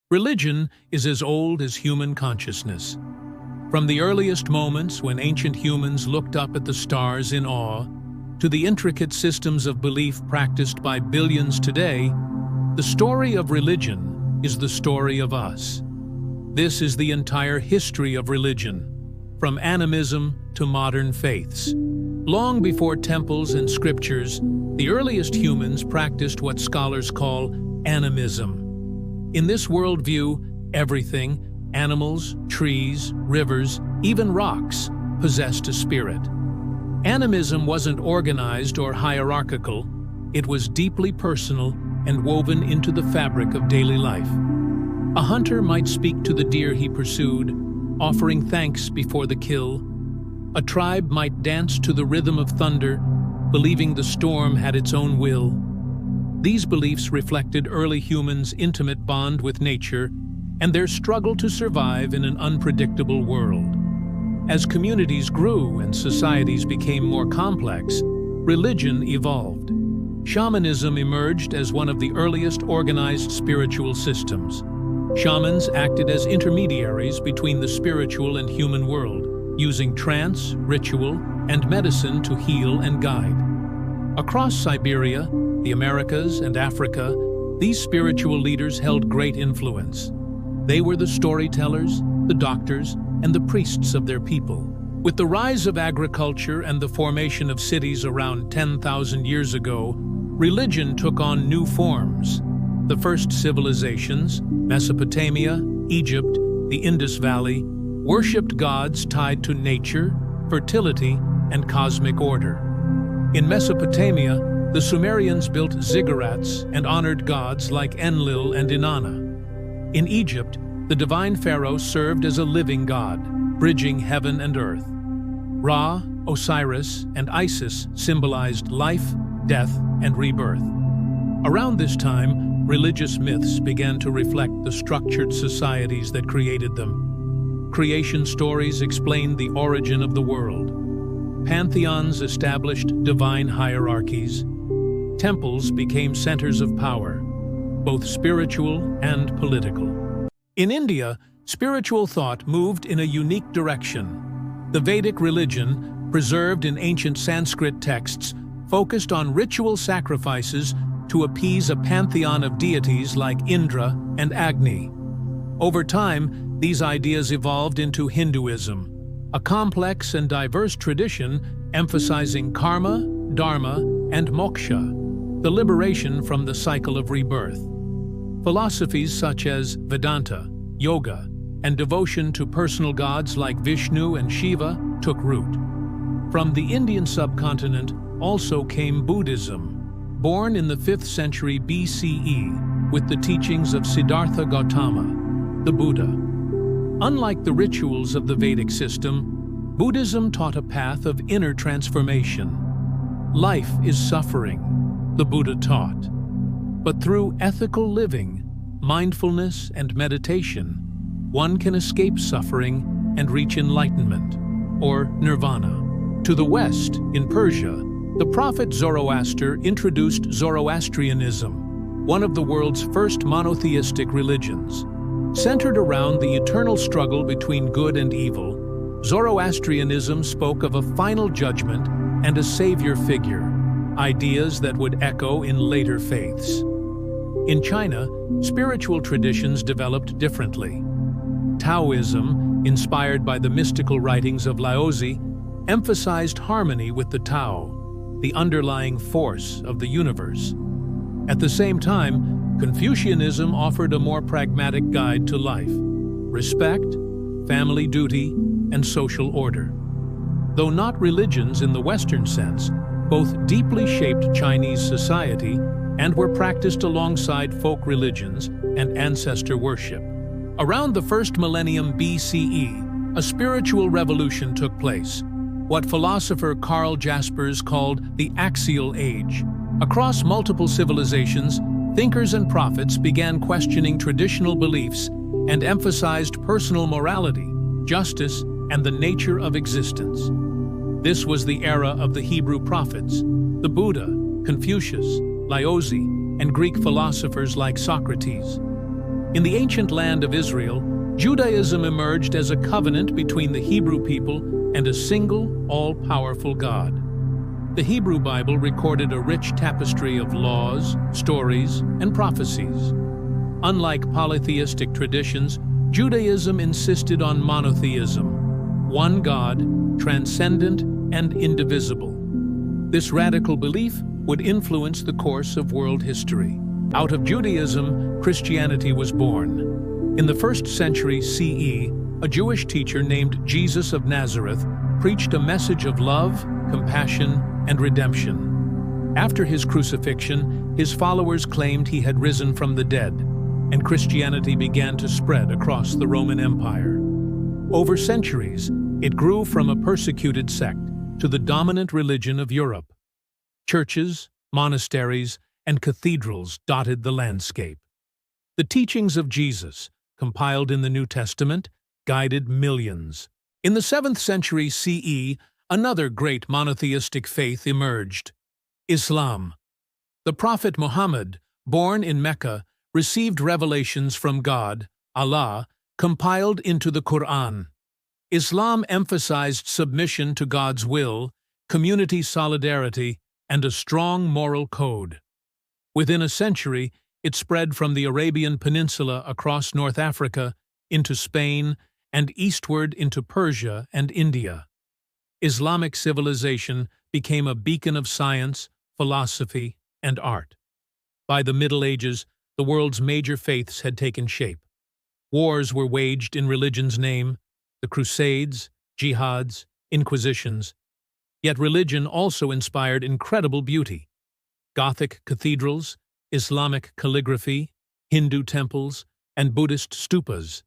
Religion is as old as human consciousness. From the earliest moments when ancient humans looked up at the stars in awe, to the intricate systems of belief practiced by billions today, the story of religion is the story of us. This is the entire history of religion, from animism to modern faiths. Long before temples and scriptures, the earliest humans practiced what scholars call animism. In this worldview, everything, animals, trees, rivers, even rocks, possessed a spirit. Animism wasn't organized or hierarchical, it was deeply personal and woven into the fabric of daily life. A hunter might speak to the deer he pursued, offering thanks before the kill. A tribe might dance to the rhythm of thunder, believing the storm had its own will. These beliefs reflected early humans' intimate bond with nature and their struggle to survive in an unpredictable world. As communities grew and societies became more complex, religion evolved. Shamanism emerged as one of the earliest organized spiritual systems. Shamans acted as intermediaries between the spiritual and human world, using trance, ritual, and medicine to heal and guide. Across Siberia, the Americas, and Africa, these spiritual leaders held great influence. They were the storytellers, the doctors, and the priests of their people. With the rise of agriculture and the formation of cities around 10,000 years ago, religion took on new forms. The first civilizations, Mesopotamia, Egypt, the Indus Valley, worshipped gods tied to nature, fertility, and cosmic order. In Mesopotamia, the Sumerians built ziggurats and honored gods like Enlil and Inanna. In Egypt, the divine pharaoh served as a living god, bridging heaven and earth. Ra, Osiris, and Isis symbolized life, death, and rebirth. Around this time, religious myths began to reflect the structured societies that created them. Creation stories explained the origin of the world. Pantheons established divine hierarchies. Temples became centers of power, both spiritual and political. In India, spiritual thought moved in a unique direction. The Vedic religion, preserved in ancient Sanskrit texts, focused on ritual sacrifices to appease a pantheon of deities like Indra and Agni. Over time, these ideas evolved into Hinduism, a complex and diverse tradition emphasizing karma, dharma, and moksha, the liberation from the cycle of rebirth. Philosophies such as Vedanta, yoga, and devotion to personal gods like Vishnu and Shiva took root. From the Indian subcontinent also came Buddhism, born in the 5th century BCE with the teachings of Siddhartha Gautama, the Buddha. Unlike the rituals of the Vedic system, Buddhism taught a path of inner transformation. Life is suffering, the Buddha taught. But through ethical living, mindfulness, and meditation, one can escape suffering and reach enlightenment, or nirvana. To the west, in Persia, the prophet Zoroaster introduced Zoroastrianism, one of the world's first monotheistic religions. Centered around the eternal struggle between good and evil, Zoroastrianism spoke of a final judgment and a savior figure, ideas that would echo in later faiths. In China, spiritual traditions developed differently. Taoism, inspired by the mystical writings of Laozi, emphasized harmony with the Tao, the underlying force of the universe. At the same time, Confucianism offered a more pragmatic guide to life: respect, family duty, and social order. Though not religions in the Western sense, both deeply shaped Chinese society and were practiced alongside folk religions and ancestor worship. Around the first millennium BCE, a spiritual revolution took place, what philosopher Karl Jaspers called the Axial Age. Across multiple civilizations, thinkers and prophets began questioning traditional beliefs and emphasized personal morality, justice, and the nature of existence. This was the era of the Hebrew prophets, the Buddha, Confucius, Laozi, and Greek philosophers like Socrates. In the ancient land of Israel, Judaism emerged as a covenant between the Hebrew people and a single, all-powerful God. The Hebrew Bible recorded a rich tapestry of laws, stories, and prophecies. Unlike polytheistic traditions, Judaism insisted on monotheism, one God, transcendent and indivisible. This radical belief would influence the course of world history. Out of Judaism, Christianity was born. In the 1st century CE, a Jewish teacher named Jesus of Nazareth preached a message of love, compassion, and redemption. After his crucifixion, his followers claimed he had risen from the dead, and Christianity began to spread across the Roman Empire. Over centuries, it grew from a persecuted sect to the dominant religion of Europe. Churches, monasteries, and cathedrals dotted the landscape. The teachings of Jesus, compiled in the New Testament, guided millions. In the 7th century CE, another great monotheistic faith emerged: Islam. The Prophet Muhammad, born in Mecca, received revelations from God, Allah, compiled into the Quran. Islam emphasized submission to God's will, community solidarity, and a strong moral code. Within a century, it spread from the Arabian Peninsula across North Africa into Spain and eastward into Persia and India. Islamic civilization became a beacon of science, philosophy, and art. By the Middle Ages, the world's major faiths had taken shape. Wars were waged in religion's name: the Crusades, jihads, inquisitions. Yet religion also inspired incredible beauty. Gothic cathedrals, Islamic calligraphy, Hindu temples, and Buddhist stupas.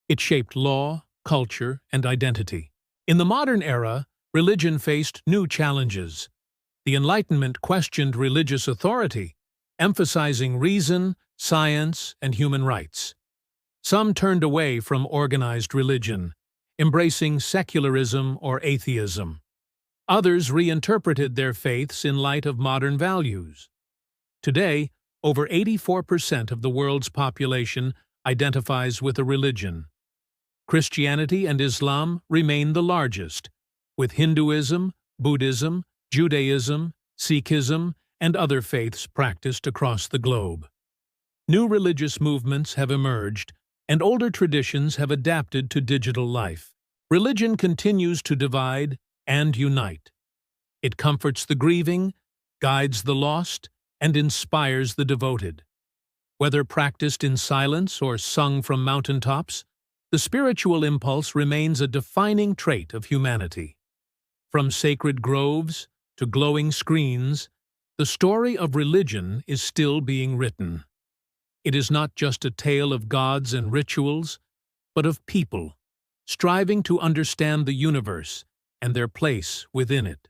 It shaped law, culture, and identity. In the modern era, religion faced new challenges. The Enlightenment questioned religious authority, emphasizing reason, science, and human rights. Some turned away from organized religion, embracing secularism or atheism. Others reinterpreted their faiths in light of modern values. Today, over 84% of the world's population identifies with a religion. Christianity and Islam remain the largest, with Hinduism, Buddhism, Judaism, Sikhism, and other faiths practiced across the globe. New religious movements have emerged, and older traditions have adapted to digital life. Religion continues to divide and unite. It comforts the grieving, guides the lost, and inspires the devoted. Whether practiced in silence or sung from mountaintops, the spiritual impulse remains a defining trait of humanity. From sacred groves to glowing screens, the story of religion is still being written. It is not just a tale of gods and rituals, but of people, striving to understand the universe and their place within it.